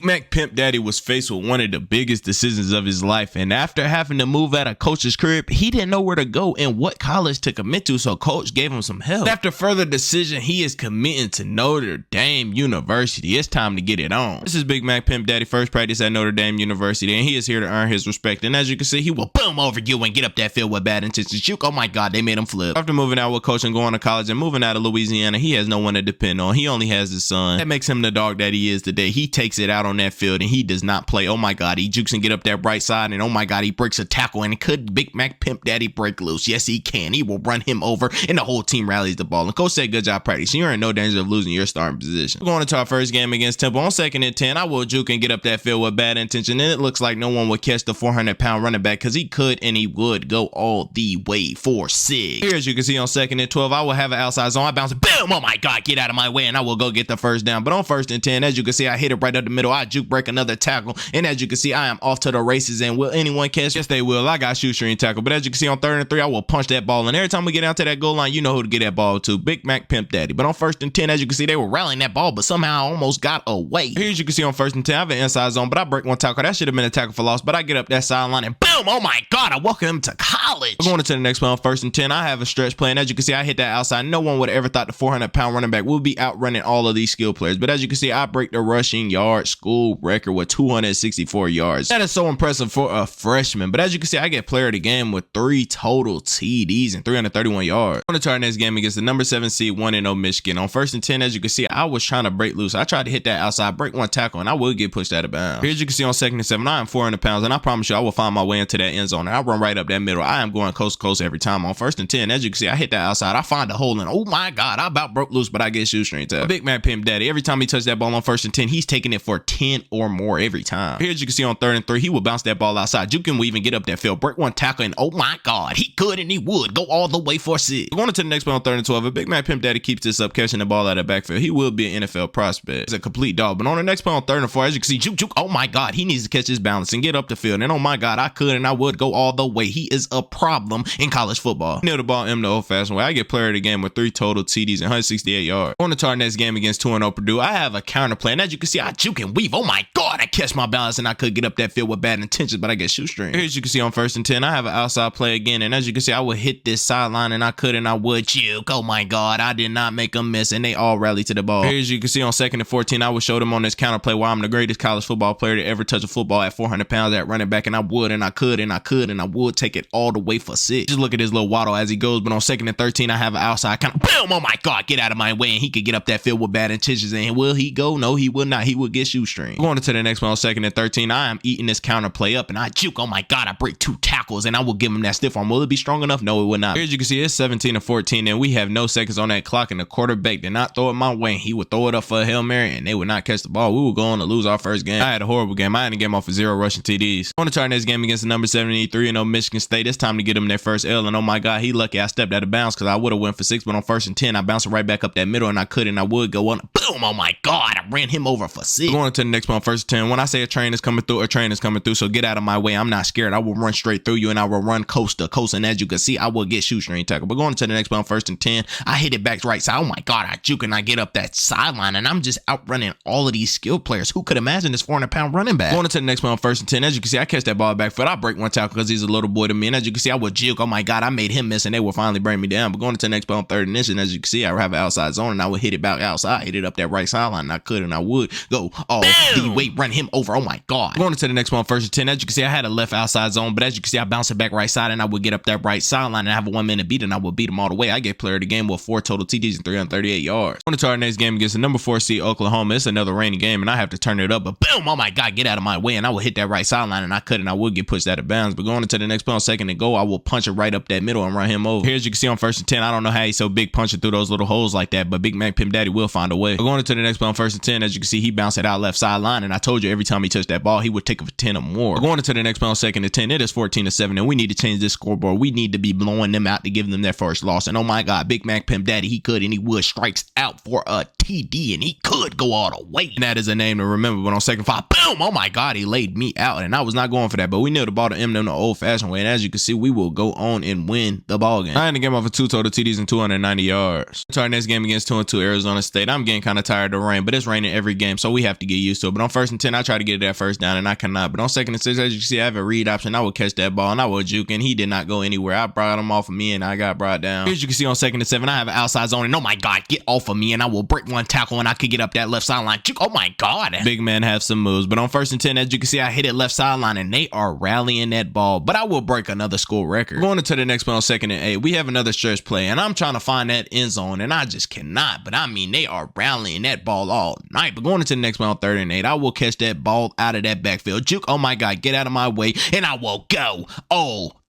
Big Mac Pimp Daddy was faced with one of the biggest decisions of his life, and after having to move out of coach's crib, he didn't know where to go and what college to commit to, so coach gave him some help. After further decision, he is committing to Notre Dame University. It's time to get it on. This is Big Mac Pimp Daddy first practice at Notre Dame University, and he is here to earn his respect, and as you can see, he will boom over you and get up that field with bad intentions. Shoot, oh my god, they made him flip. After moving out with coach and going to college and moving out of Louisiana, he has no one to depend on. He only has his son. That makes him the dog that he is today. He takes it out on that field and he does not play. Oh my god, he jukes and get up that right side, and oh my god, he breaks a tackle. And could Big Mac Pimp Daddy break loose? Yes, he can. He will run him over and the whole team rallies the ball. And coach said, good job practice. You're in no danger of losing your starting position. We're going into our first game against Temple. On 2nd and 10, I will juke and get up that field with bad intention, and it looks like no one would catch the 400-pound running back because he could and he would go all the way for 6. Here, as you can see, on 2nd and 12, I will have an outside zone. I bounce it, boom, oh my god, get out of my way, and I will go get the first down. But on 1st and 10, as you can see, I hit it right up the middle. I juke break another tackle, and as you can see, I am off to the races. And will anyone catch? Yes, they will. I got shoestring tackle. But as you can see, on 3rd and 3, I will punch that ball, and every time we get down to that goal line, you know who to get that ball to. Big Mac Pimp Daddy. But on 1st and 10, as you can see, they were rallying that ball, but somehow I almost got away. Here, as you can see, on 1st and 10, I have an inside zone, but I break one tackle. That should have been a tackle for loss, but I get up that sideline and boom, oh my god, I welcome him to college. We're going into the next play on 1st and 10. I have a stretch play, and as you can see, I hit that outside. No one would have ever thought the 400-pound running back would be outrunning all of these skill players, but as you can see, I break the rushing yard school record with 264 yards. That is so impressive for a freshman, but as you can see, I get player of the game with 3 total TDs and 331 yards. On to our next game against the number 7 seed 1-0 Michigan. On 1st and 10, as you can see, I was trying to break loose. I tried to hit that outside, break one tackle, and I would get pushed out of bounds. Here, as you can see, on 2nd and 7, I am 400 pounds, and I promise you, I will find my way into that end zone, and I run right up that middle. I am going coast to coast every time. On 1st and 10, as you can see, I hit that outside. I find a hole, and oh my god, I about broke loose, but I get shoestring tackle. Big Mac Pimp Daddy, every time he touches that ball on 1st and 10, he's taking it for 10 or more every time. Here, as you can see, on 3rd and 3, he will bounce that ball outside. You can even get up that field, break one tackle, and oh my god, he could and he would go all the way for 6. Going into the next play on 3rd and 12, if Big Mac Pimp Daddy keeps this up, catching the ball out of the backfield, he will be an NFL prospect. He's a complete dog. But on the next play on 3rd and 4, as you can see, juke, oh my god, he needs to catch his balance and get up the field. And oh my god, I could and I would go all the way. He is a problem in college football. Nail the ball the old-fashioned way. I get player of the game with 3 total TDs and 168 yards. On to our next game against 2-0 Purdue, I have a counter play, and as you can see, I juke and weave. Oh my god, I catch my balance and I could get up that field with bad intentions, but I get shoestring. Here, as you can see, on 1st and 10, I have an outside play again, and as you can see, I would hit this sideline and I could and I would juke. Oh my god, I did not make a miss, and they all rally to the ball. Here, as you can see, on 2nd and 14, I would show them on this counter play why I'm the greatest college football player to ever touch a football at 400 pounds at running back, and I would and I could and I could and I would take it all the way for 6. Just look at his little waddle as he goes. But on 2nd and 13, I have an outside kind of boom, oh my god, get out of my way, and he could get up that field with bad intentions. And will he go? No, he will not. He will get shoestring. Going into the next one on 2nd and 13, I am eating this counter play up, and I juke. Oh my god, I break 2 tackles, and I will give him that stiff arm. Will it be strong enough? No, it will not. Here, as you can see, it's 17 and 14, and we have no seconds on that clock, and the quarterback did not throw it my way. He would throw it up for a Hail Mary, and they would not catch the ball. We were going to lose our first game. I had a horrible game. I had a game off of 0 rushing TDs. On to our next game against the number 73-0 Michigan State. It's time to get them their first L, and oh my god, he lucky I stepped out of bounds because I would have went for 6, but on 1st and 10, I bounced it right back up that middle, and I could and I would go on. Boom, oh my god, I ran him over for 6. Going to the next one on 1st and 10. When I say a train is coming through, a train is coming through, so get out of my way. I'm not scared. I will run straight through you, and I will run coast to coast, and as you can see, I will get shoestring tackle. But going to the next one on 1st and 10, I hit it back right side. Oh my god, I juke and I get up that sideline, and I'm just outrunning all of these skilled players. Who could imagine this 400-pound running back? Going to the next one on 1st and 10, as you can see, I catch that ball backfield. I break one tackle because he's a little boy to me, and as you can see, I would juke. Oh my god, I made him miss, and they will finally bring me down. But going to the next play on 3rd and inch, and as you can see, I have an outside zone, and I would hit it back outside, hit it up that right sideline, and I could and I would go all the way, run him over. Oh my god. Going to the next one on 1st and 10, as you can see, I had a left outside zone, but as you can see, I bounced it back right side, and I would get up that right sideline, and I have a 1-minute beat, and I would beat him all the way. I get player of the game with 4 total TDs and 338 yards. On to our next game against the number 4 seed Oklahoma. It's another rainy game, and I have to turn it up, but boom, oh my god, get out of my way, and I would hit that right sideline, and I could and I would get pushed out of bounds. But going into the next play on 2nd and goal, I will punch it right up that middle and run him over. Here, as you can see, on 1st and 10, I don't know how he's so big punching through those little holes like that, but Big Mac Pimp Daddy will find a way. But going into the next play on 1st and 10, as you can see, he bounced it out left sideline, and I told you every time he touched that ball, he would take it for 10 or more. But going into the next play on 2nd and 10, it is 14-7, and we need to change this scoreboard. We need to be blowing them out to give them their first loss. And oh my god, Big Mac Pimp Daddy, he could and he would strikes out for a TD, and he could go all the way. And that is a name to remember. But on 2nd 5, boom, oh my god, he laid me out, and I was not going for that, but we nailed the ball to him in the old-fashioned way, and as you can see, we will go on and win the ball game. I had the game off of 2 total TDs and 290 yards. To our next game against 2-2 Arizona State. I'm getting kind of tired of the rain, but it's raining every game, so we have to get used used to it. But on 1st and 10, I tried to get that first down and I cannot. But on 2nd and 6, as you can see, I have a read option. I will catch that ball and I will juke, and he did not go anywhere. I brought him off of me and I got brought down. As you can see on 2nd and 7, I have an outside zone, and oh my God, get off of me, and I will break one tackle and I could get up that left sideline. Juke, oh my God. Big man have some moves. But on 1st and 10, as you can see, I hit it left sideline and they are rallying that ball, but I will break another school record. Going into the next play on 2nd and 8, we have another stretch play and I'm trying to find that end zone and I just cannot. But I mean, they are rallying that ball all night. But going into the next play on 3rd and 8, I will catch that ball out of that backfield. Juke, oh my God, get out of my way, and I will go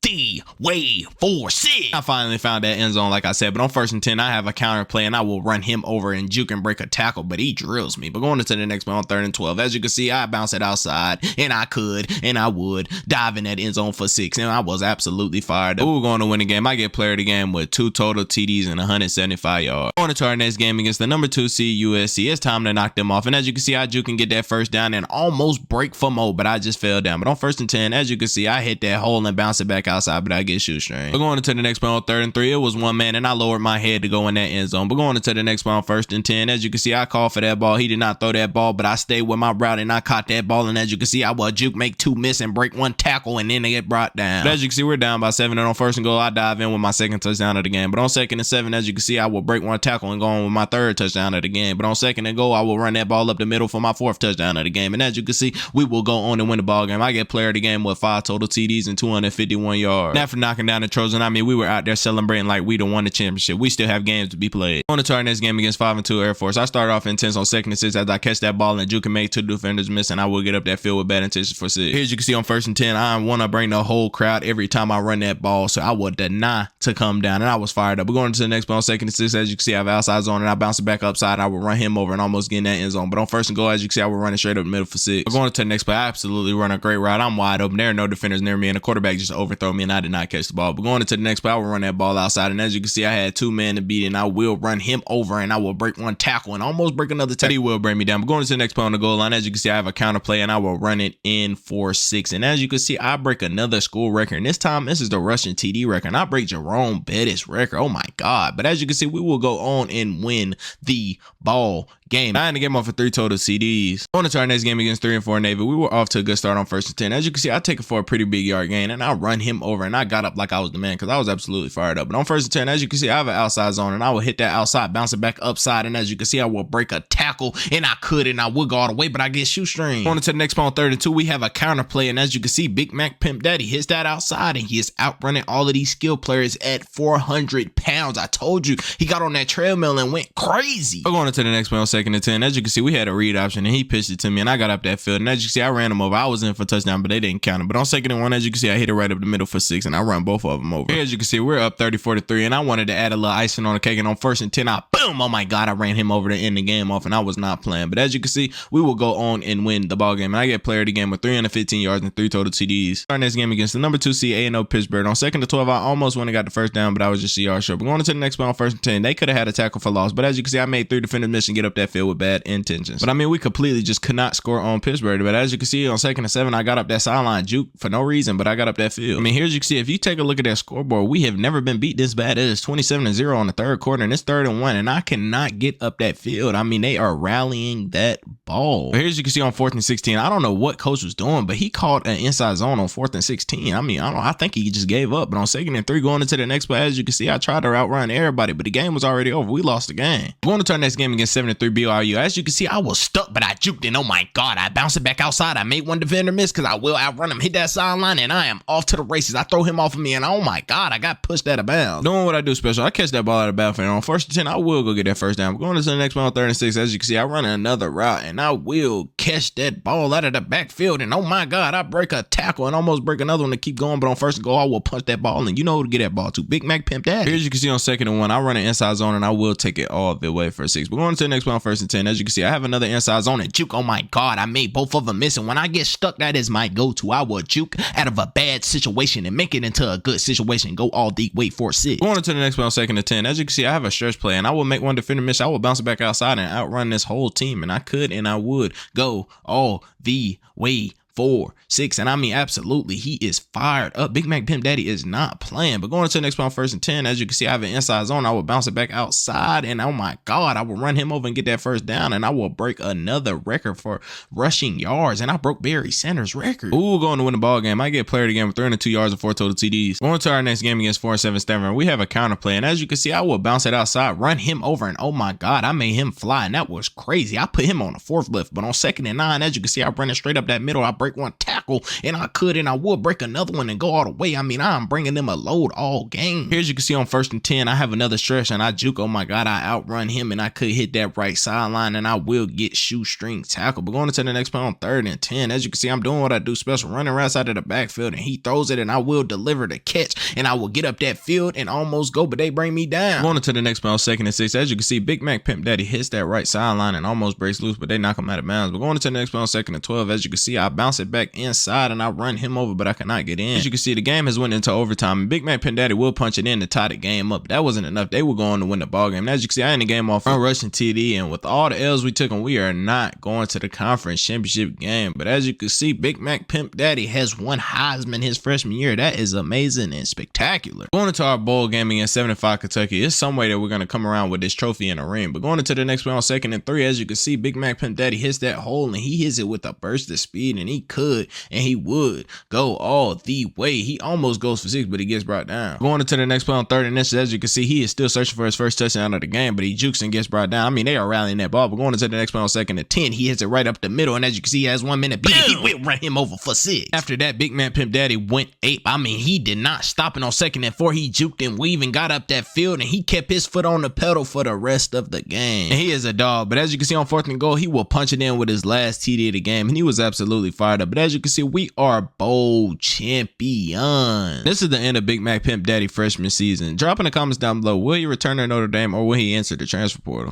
the way for 6. I finally found that end zone, like I said. But on 1st and 10, I have a counter play and I will run him over and juke and break a tackle, but he drills me. But going into the next play on 3rd and 12, as you can see, I bounce it outside and I could and I would dive in that end zone for 6, and I was absolutely fired up. We're going to win the game. I get player of the game with 2 total TDs and 175 yards. Going into our next game against the number 2 seed USC, it's time to knock them off. And as you can see, I juke and get that first down and almost break for more, but I just fell down. But on 1st and 10, as you can see, I hit that hole and bounce it back outside, but I get shoestring. But going into the next play on 3rd and 3, it was one man and I lowered my head to go in that end zone. But going into the next play on 1st and 10, as you can see, I called for that ball. He did not throw that ball, but I stayed with my route and I caught that ball. And as you can see, I will juke, make 2 miss, and break 1 tackle, and then they get brought down. But as you can see, we're down by 7, and on 1st and goal, I dive in with my 2nd touchdown of the game. But on 2nd and 7, as you can see, I will break 1 tackle and go on with my 3rd touchdown of the game. But on 2nd and goal, I will run that ball up the middle for my 4th touchdown of the game. And as you can see, we will go on and win the ball game. I get player of the game with 5 total TDs and 251 yards. Now for knocking down the Trojans, I mean, we were out there celebrating like we done won the championship. We still have games to be played. On to our next game against 5 and 2 Air Force. I started off intense on 2nd and 6 as I catch that ball and juke and make 2 defenders miss, and I will get up that field with bad intentions for 6. Here as you can see on 1st and 10, I want to bring the whole crowd every time I run that ball, so I will deny to come down, and I was fired up. We're going to the next play on 2nd and 6. As you can see, I have outside zone and I bounce it back upside. I will run him over and almost get in that end zone. But on 1st and goal, as you can see, I will run it straight up the middle for 6. We're going to the next play. I absolutely run a great route. I'm wide open. There are no defenders near me, and the quarterback just overthrow me, and I did not catch the ball. But going into the next play, I will run that ball outside, and as you can see, I had 2 men to beat, and I will run him over and I will break 1 tackle and almost break another tackle. He will bring me down. But going into the next play on the goal line, as you can see, I have a counter play and I will run it in for 6. And as you can see, I break another school record, and this time this is the rushing TD record, and I break Jerome Bettis' record. Oh my God. But as you can see, we will go on and win the ball game. I had to get him off for 3 total CDs. On to our next game against 3 and 4 Navy, we were off to a good start on 1st and 10. As you can see, I take it for a pretty big yard gain, and I run him over, and I got up like I was the man because I was absolutely fired up. But on 1st and 10, as you can see, I have an outside zone, and I will hit that outside, bounce it back upside, and as you can see, I will break a tackle, and I could, and I would go all the way, but I get shoestring. On to the next play on 3rd and 2, we have a counter play, and as you can see, Big Mac Pimp Daddy hits that outside, and he is outrunning all of these skill players at 400 pounds. I told you, he got on that treadmill and went crazy. We're going into the next play on 2nd and 10. As you can see, we had a read option and he pitched it to me and I got up that field, and as you can see, I ran him over. I was in for a touchdown, but they didn't count it. But on 2nd and 1, as you can see, I hit it right up the middle for 6 and I run both of them over. Here, as you can see, we're up 34-3, and I wanted to add a little icing on the cake, and on 1st and 10, I boom, oh my God, I ran him over to end the game off, and I was not playing. But as you can see, we will go on and win the ball game, and I get player of the game with 315 yards and 3 total TDs. Our next game against the number 2 seed A&O Pittsburgh. On 2nd to 12, I almost went and got the first down, but I was just a yard short. But going into the next play on 1st and 10, they could have had a tackle for loss, but as you can see, I made 3 defenders miss and get up that field with bad intentions. But I mean, we completely just could not score on Pittsburgh. But as you can see, on 2nd and 7, I got up that sideline juke for no reason, but I got up that field. I mean, here as you can see, if you take a look at that scoreboard, we have never been beat this bad. It is 27-0 on the 3rd quarter, and it's 3rd and 1, and I cannot get up that field. I mean, they are rallying that ball. But here as you can see, on 4th and 16, I don't know what coach was doing, but he called an inside zone on 4th and 16. I mean, I think he just gave up. But on 2nd and 3, going into the next play, as you can see, I tried to outrun everybody, but the game was already over. We lost the game. Going to our next game against 7 and 3 BYU. As you can see, I was stuck, but I juked, and oh my God, I bounced it back outside. I made 1 defender miss because I will outrun him, hit that sideline, and I am off to the races. I throw him off of me, and oh my God, I got pushed out of bounds. Doing what I do special, I catch that ball out of bounds, and on 1st and 10, I will go get that first down. But going to the next one on 3rd and 6, as you can see, I run another route, and I will catch that ball out of the backfield, and oh my God, I break a tackle and almost break another one to keep going. But on 1st and goal, I will punch that ball, and you know who to get that ball to. Big Mac Pimp Daddy. Here as you can see, on 2nd and 1, I run an inside zone, and I will take it all the way for 6. But going to the next one on 1st and 10, as you can see, I have another inside zone and juke. Oh my God, I made both of them miss, and when I get stuck, that is my go-to. I will juke out of a bad situation and make it into a good situation. Go all the way for 6. Going into the next one on 2nd and 10, as you can see, I have a stretch play, and I will make 1 defender miss. I will bounce it back outside and outrun this whole team, and I could and I would go all the way 4, 6, and I mean absolutely he is fired up. Big Mac Pimp Daddy is not playing. But going to the next play on 1st and 10, as you can see, I have an inside zone. I will bounce it back outside, and oh my god, I will run him over and get that first down, and I will break another record for rushing yards, and I broke Barry Sanders' record. Ooh, going to win the ball game. I get player of the game with 302 yards and 4 total TDs. Going to our next game against 4 and 7 Stanford, we have a counter play, and as you can see, I will bounce it outside, run him over, and oh my god, I made him fly, and that was crazy. I put him on a 4th lift, but on 2nd and 9, as you can see, I run it straight up that middle. I break one tackle, and I could, and I will break another one and go all the way. I mean, I'm bringing them a load all game. Here, as you can see, on 1st and 10, I have another stretch, and I juke. Oh my god, I outrun him, and I could hit that right sideline, and I will get shoestring tackle. But going into the next play on 3rd and 10, as you can see, I'm doing what I do special, running right side of the backfield, and he throws it, and I will deliver the catch, and I will get up that field and almost go, but they bring me down. Going into the next play on 2nd and 6, as you can see, Big Mac Pimp Daddy hits that right sideline and almost breaks loose, but they knock him out of bounds. But going into the next play on 2nd and 12, as you can see, I bounce it back inside, and I run him over, but I cannot get in. As you can see, the game has went into overtime, and Big Mac Pimp Daddy will punch it in to tie the game up. But that wasn't enough. They were going to win the ball game. And as you can see, I ended the game off on rushing TD, and with all the L's we took, and we are not going to the conference championship game. But as you can see, Big Mac Pimp Daddy has won Heisman his freshman year. That is amazing and spectacular. Going into our bowl game against 75 Kentucky, it's some way that we're going to come around with this trophy in a ring. But going into the next play on 2nd and 3, as you can see, Big Mac Pimp Daddy hits that hole, and he hits it with a burst of speed, and he could and he would go all the way. He almost goes for 6, but he gets brought down. Going into the next play on 3rd and inches, as you can see, he is still searching for his first touchdown of the game, but he jukes and gets brought down. I mean, they are rallying that ball. But going into the next play on 2nd and 10, he hits it right up the middle, and as you can see, he has 1 minute beat. He will run him over for 6. After that, Big Mac Pimp Daddy went ape. I mean, he did not stop it on 2nd and 4. He juked and weaved and got up that field, and he kept his foot on the pedal for the rest of the game. And he is a dog. But as you can see, on 4th and goal, he will punch it in with his last TD of the game, and he was absolutely fired up. But as you can see, we are bowl champions. This is the end of Big Mac Pimp Daddy freshman season. Drop in the comments down below, will he return to Notre Dame or will he enter the transfer portal?